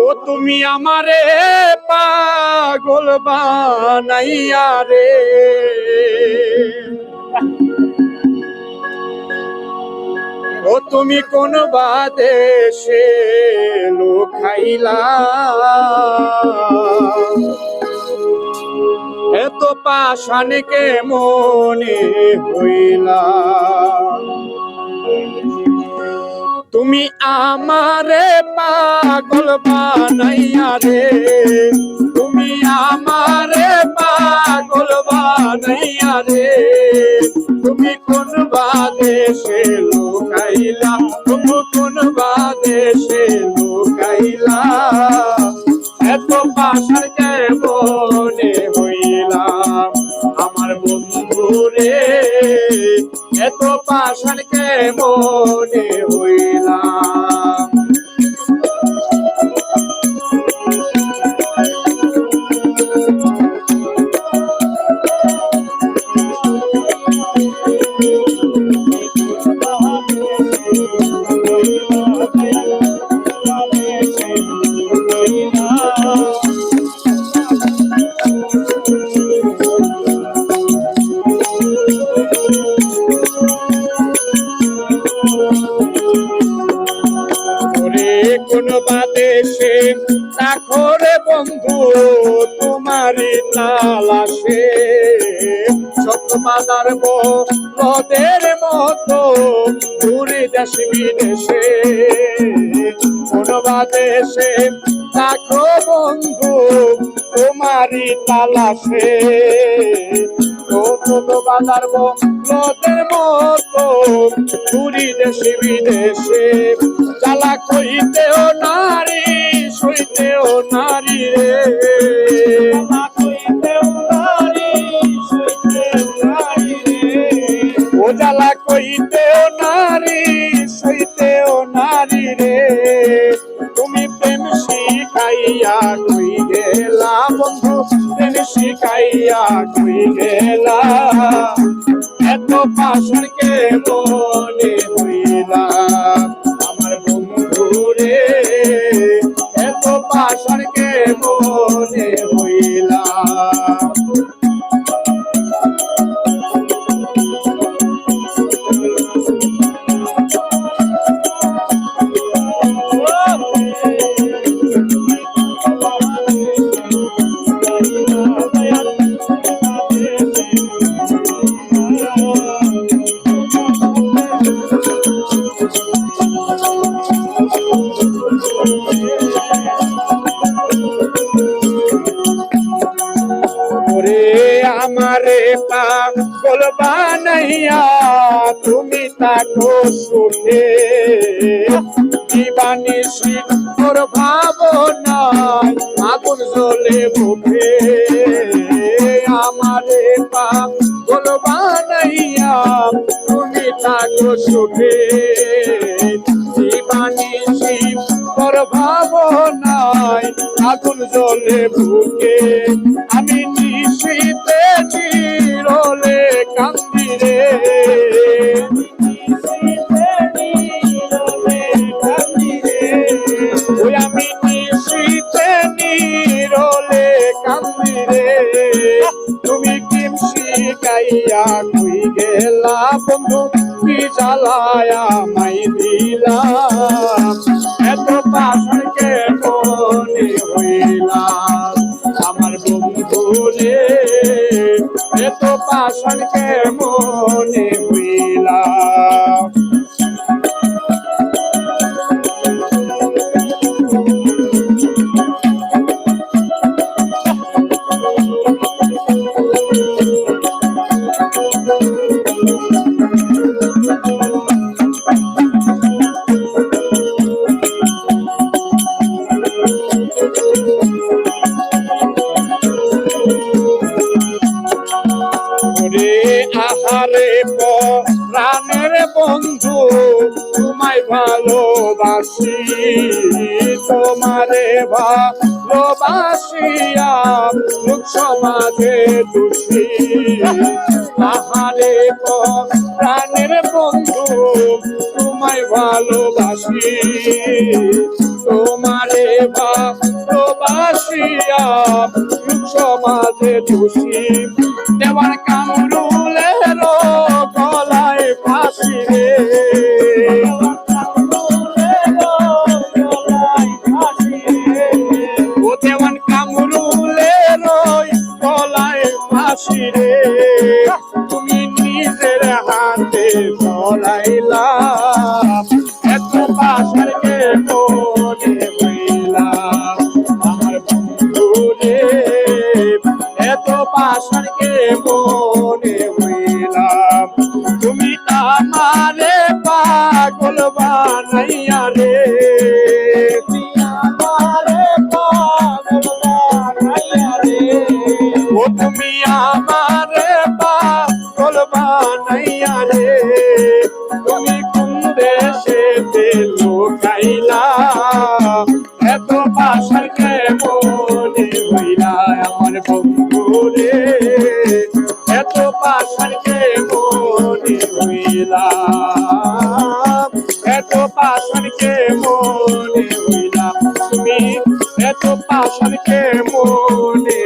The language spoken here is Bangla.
ও তুমি আমারে পাগল বানাইয়া রে, ও তুমি কোন বাদেশে লুকাইলা, এত পাষাণকে মনে হইলা। তুমি আমারে পাগল বানাইয়া রে, তুমি আমারে পাগল বানাইয়া রে, তুমি কোন বাদেশে লুকাইলা, তুমি কোন বাদেশে লুকাইলা, এত পাষাণকে মনে হইলা আমার বন্ধু রে, এত পাষাণকে মনে হইলা। কোন বাদেশে রাখো রে বন্ধু তোমারই তালাশে, শত বাজার বদের মতো ঘুরে দেশ বিদেশে, কোন বাদেশে রাখো বন্ধু তোমারই তালাশে, শত বাজার বদের মতো ঘুরি দেশ বিদেশে, জ্বালা কইতেও নারী সইতেও নারী রে, ও জ্বালা কইতেও নারী সইতেও নারী রে, তুমি প্রেম শিখাইয়া কই গেলা বন্ধু, প্রেম শিখাইয়া কই গেলা, এত পাষাণকে মনে হইলা আমার বন্ধু রে, এত পাষাণকে মনে হইলা। আমারে পাগল বানাইয়া তুমি তাকো সুখে, দিবানিশি তোর ভাবনায় আগুন জ্বলে বুকে, আমারে পাগল বানাইয়া তুমি তাকো সুখে, দিবানিশি তোর ভাবনায় আগুন জ্বলে বুকে, আমি নিশীতে চিরলে কান্দি রে, ওই আমি নিশীতে নিরলে কান্দি রে, তুমি কিম শিখাইয়া কই গেলা বন্ধু, কি জ্বালায়া মাই দিলা, এত পাষাণকে মনে হইলা আমার বন্ধু রে, এত পাষাণকে মনে হইলা। আহারে প্রাণের বন্ধু তোমায় ভালোবাসি, তোমারে ভালোবাসিয়া লোক সমাজে দোষী, আহারে প্রাণের বন্ধু তোমায় ভালোবাসি, তোমারে ভালোবাসিয়া সমাজে দোষী দেওয়ার কামরুলের গলায় ফাঁসি রে ও দেওয়ান কামরুলের গলায় ফাঁসি রে তুমি নিজের হাতে ধরাইলা এত পাশার কে মনে হইলা আমার বন্ধু রে এত পাশার কে মনে হইলা তুমি আমারে পাগল বানাইয়া রে ও তুমি আমারে পাগল বানাইয়া রে তুমি কোন দেশে লুকাইলা এত পাশার কে মনে হইলা আমার বন্ধু রে এত পাশার কে মনে হইলা এত পাশার কে মনে হইলা তুমি এত পাশার কে মনে